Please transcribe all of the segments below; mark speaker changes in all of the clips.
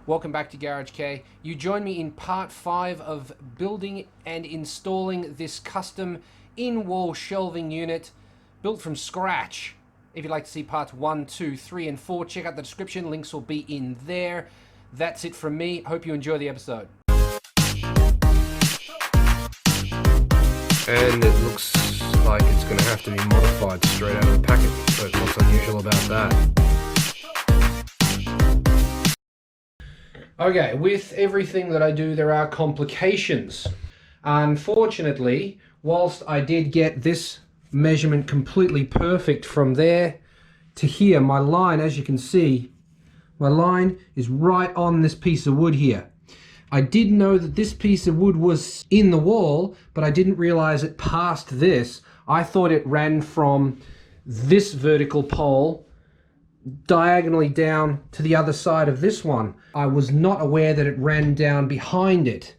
Speaker 1: Welcome back to Garage K. You join me in part 5 of building and installing this custom in-wall shelving unit built from scratch. If you'd like to see parts 1, 2, 3, and 4, check out the description. Links will be in there. That's it from me. Hope you enjoy the episode.
Speaker 2: And it looks like it's going to have to be modified straight out of the packet. So what's unusual about that?
Speaker 1: Okay, with everything that I do, there are complications. Unfortunately, whilst I did get this measurement completely perfect from there to here, my line, as you can see, my line is right on this piece of wood here. I did know that this piece of wood was in the wall, but I didn't realize it passed this. I thought it ran from this vertical pole diagonally down to the other side of this one. I was not aware that it ran down behind it.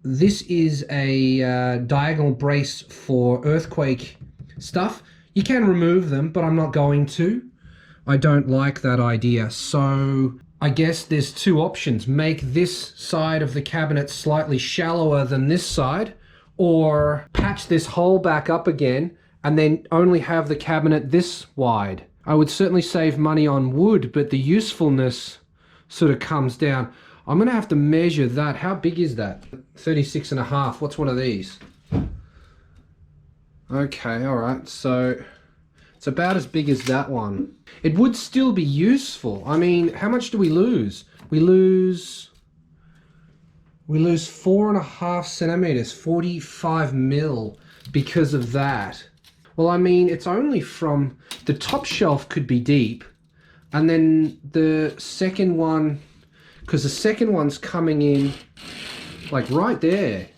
Speaker 1: This is a diagonal brace for earthquake stuff. You can remove them, but I'm not going to. I don't like that idea. So I guess there's two options. Make this side of the cabinet slightly shallower than this side, or patch this hole back up again and then only have the cabinet this wide. I would certainly save money on wood, but the usefulness sort of comes down. I'm going to have to measure that. How big is that? 36.5. What's one of these? Okay, all right. So it's about as big as that one. It would still be useful. I mean, how much do we lose? We lose 4.5 centimeters, 45 mil because of that. Well, I mean, it's only from the top shelf could be deep, and then the second one, because the second one's coming in like right there.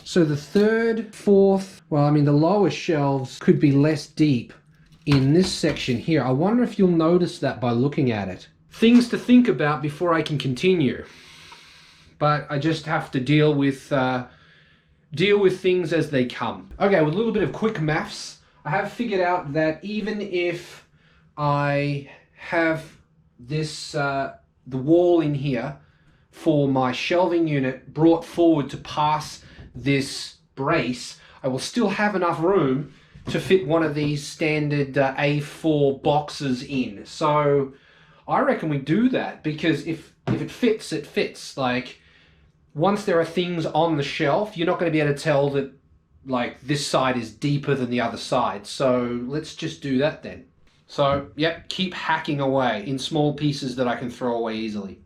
Speaker 1: So the third, fourth, well, I mean, the lower shelves could be less deep in this section here. I wonder if you'll notice that by looking at it. Things to think about before I can continue. But I just have to deal with things as they come. Okay, with a little bit of quick maths, I have figured out that even if I have this, the wall in here for my shelving unit brought forward to pass this brace, I will still have enough room to fit one of these standard A4 boxes in. So I reckon we do that, because if it fits, it fits. Like, once there are things on the shelf, you're not going to be able to tell that like this side is deeper than the other side. So let's just do that then. So yep, keep hacking away in small pieces that I can throw away easily.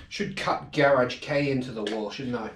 Speaker 1: Should cut Garage K into the wall, shouldn't I?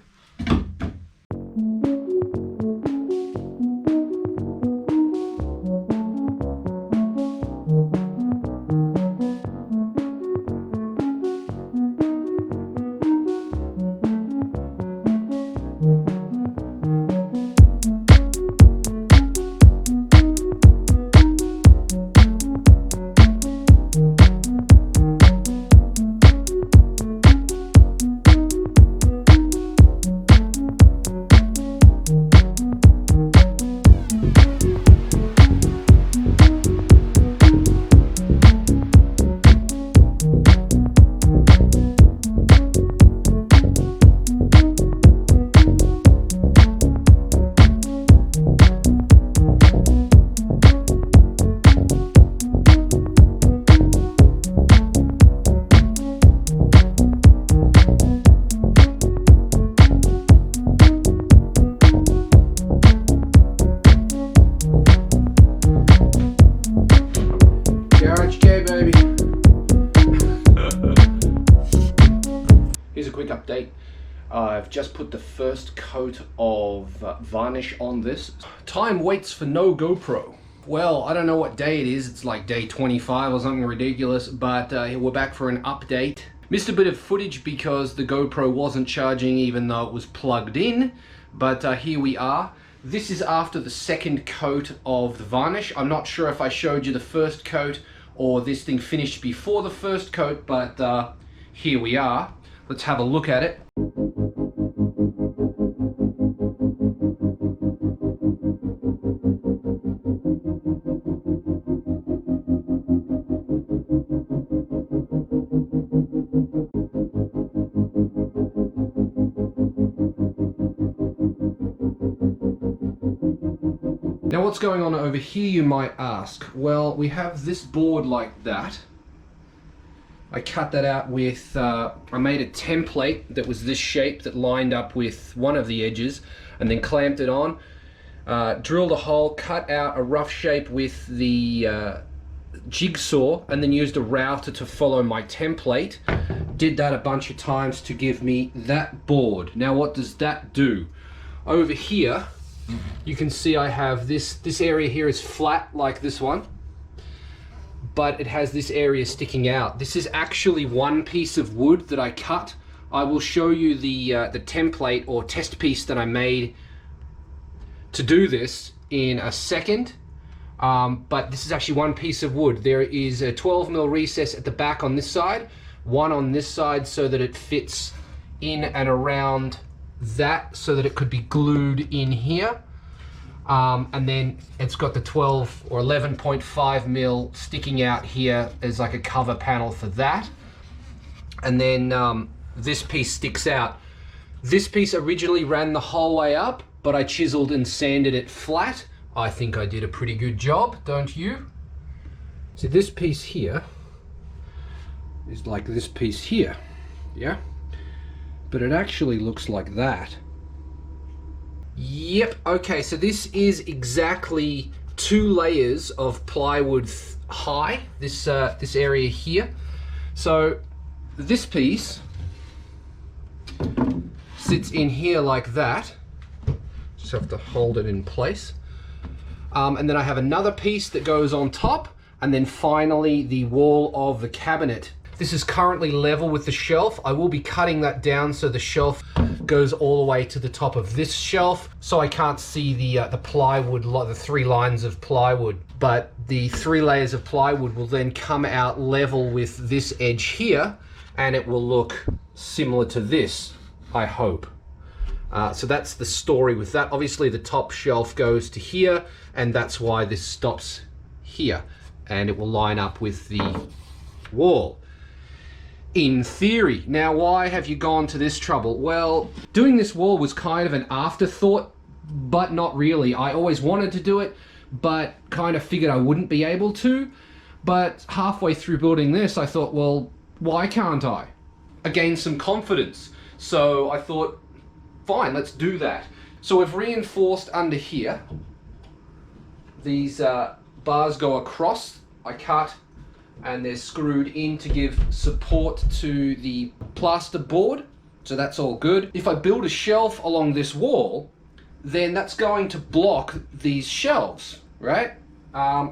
Speaker 1: Update. I've just put the first coat of varnish on this. Time waits for no GoPro. Well, I don't know what day it is. It's like day 25 or something ridiculous, but we're back for an update. Missed a bit of footage because the GoPro wasn't charging even though it was plugged in, but here we are. This is after the second coat of the varnish. I'm not sure if I showed you the first coat or this thing finished before the first coat, but here we are. Let's have a look at it. Now what's going on over here, you might ask? Well, we have this board like that. I cut that out with, I made a template that was this shape that lined up with one of the edges and then clamped it on. Drilled a hole, cut out a rough shape with the jigsaw, and then used a router to follow my template. Did that a bunch of times to give me that board. Now what does that do? Over here, you can see I have this area here is flat like this one, but it has this area sticking out. This is actually one piece of wood that I cut. I will show you the template or test piece that I made to do this in a second. But this is actually one piece of wood. There is a 12mm recess at the back on this side, one on this side so that it fits in and around that so that it could be glued in here. And then it's got the 12 or 11.5mm sticking out here as like a cover panel for that. And then this piece sticks out. This piece originally ran the whole way up, but I chiseled and sanded it flat. I think I did a pretty good job, don't you? So this piece here is like this piece here, yeah? But it actually looks like that. Yep, okay, so this is exactly 2 layers of plywood high, this area here. So this piece sits in here like that. Just have to hold it in place. And then I have another piece that goes on top, and then finally the wall of the cabinet. This is currently level with the shelf. I will be cutting that down so the shelf goes all the way to the top of this shelf, so I can't see the plywood, the 3 lines of plywood. But the 3 layers of plywood will then come out level with this edge here, and it will look similar to this, I hope. So that's the story with that. Obviously the top shelf goes to here, and that's why this stops here, and it will line up with the wall. In theory. Now, why have you gone to this trouble? Well, doing this wall was kind of an afterthought, but not really. I always wanted to do it, but kind of figured I wouldn't be able to. But halfway through building this, I thought, well, why can't I? I gained some confidence. So I thought, fine, let's do that. So we've reinforced under here. These bars go across. I cut, and they're screwed in to give support to the plaster board. So that's all good. If I build a shelf along this wall, then that's going to block these shelves, right?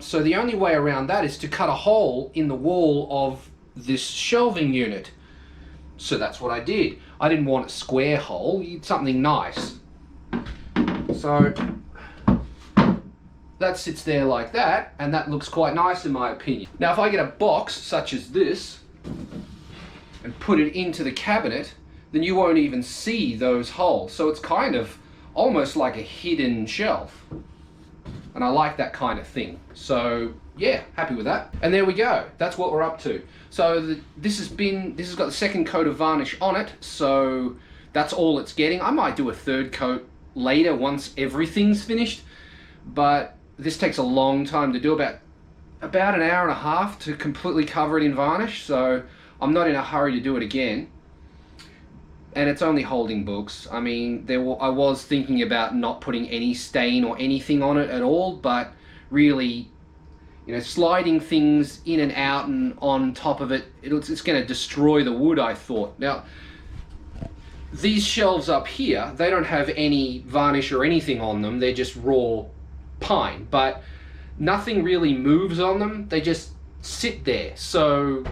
Speaker 1: So the only way around that is to cut a hole in the wall of this shelving unit. So that's what I did. I didn't want a square hole, something nice. So that sits there like that, and that looks quite nice in my opinion. Now if I get a box such as this and put it into the cabinet, then you won't even see those holes. So it's kind of almost like a hidden shelf. And I like that kind of thing. So yeah, happy with that. And there we go. That's what we're up to. So this has got the 2nd coat of varnish on it. So that's all it's getting. I might do a 3rd coat later once everything's finished. But this takes a long time to do, about an hour and a half to completely cover it in varnish. So I'm not in a hurry to do it again. And it's only holding books. I mean, I was thinking about not putting any stain or anything on it at all, but really, you know, sliding things in and out and on top of it, it's going to destroy the wood, I thought. Now, these shelves up here, they don't have any varnish or anything on them. They're just raw pine, but nothing really moves on them. They just sit there. So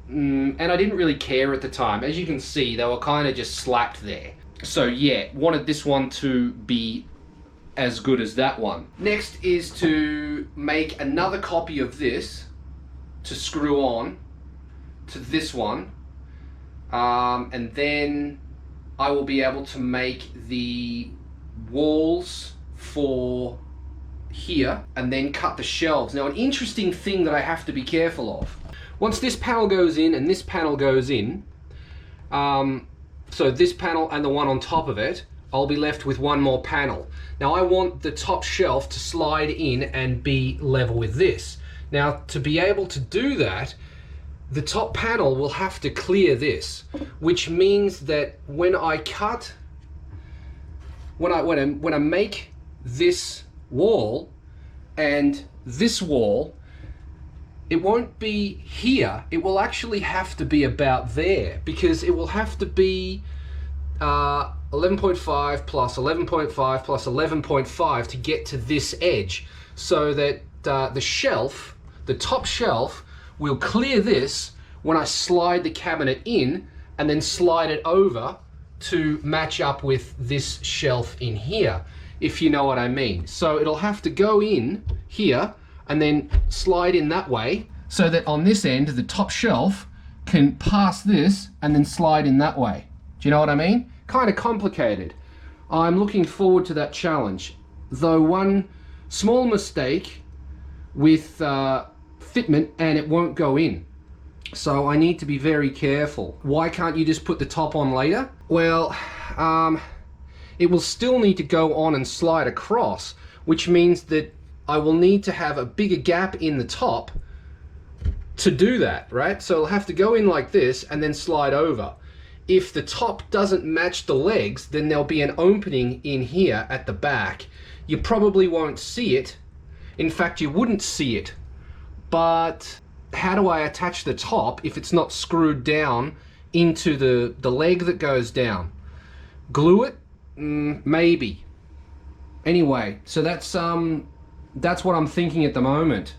Speaker 1: and I didn't really care at the time. As you can see, they were kind of just slapped there. So yeah, wanted this one to be as good as that one. Next is to make another copy of this to screw on to this one, and then I will be able to make the walls for here and then cut the shelves. Now, an interesting thing that I have to be careful of, once this panel goes in and this panel goes in, so this panel and the one on top of it, I'll be left with one more panel. Now I want the top shelf to slide in and be level with this. Now to be able to do that, the top panel will have to clear this, which means that when I cut, when I make this wall and this wall, it won't be here. It will actually have to be about there, because it will have to be 11.5 plus 11.5 plus 11.5 to get to this edge, so that the top shelf will clear this when I slide the cabinet in and then slide it over to match up with this shelf in here, if you know what I mean. So it'll have to go in here and then slide in that way, so that on this end the top shelf can pass this and then slide in that way. Do you know what I mean? Kind of complicated. I'm looking forward to that challenge, though one small mistake with fitment and it won't go in. So I need to be very careful. Why can't you just put the top on later? Well, it will still need to go on and slide across, which means that I will need to have a bigger gap in the top to do that, right? So it'll have to go in like this and then slide over. If the top doesn't match the legs, then there'll be an opening in here at the back. You probably won't see it. In fact, you wouldn't see it. But how do I attach the top if it's not screwed down into the leg that goes down? Glue it? Maybe. Anyway, so that's what I'm thinking at the moment.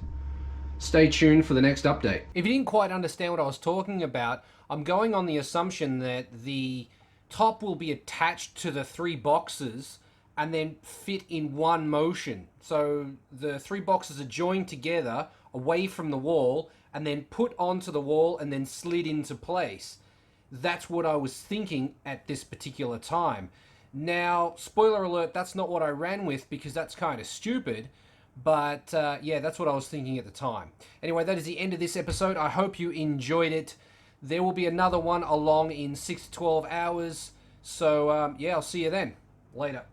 Speaker 1: Stay tuned for the next update. If you didn't quite understand what I was talking about, I'm going on the assumption that the top will be attached to the 3 boxes and then fit in one motion. So the 3 boxes are joined together away from the wall and then put onto the wall and then slid into place. That's what I was thinking at this particular time. Now, spoiler alert, that's not what I ran with, because that's kind of stupid. But yeah, that's what I was thinking at the time. Anyway, that is the end of this episode. I hope you enjoyed it. There will be another one along in 6 to 12 hours. So yeah, I'll see you then. Later.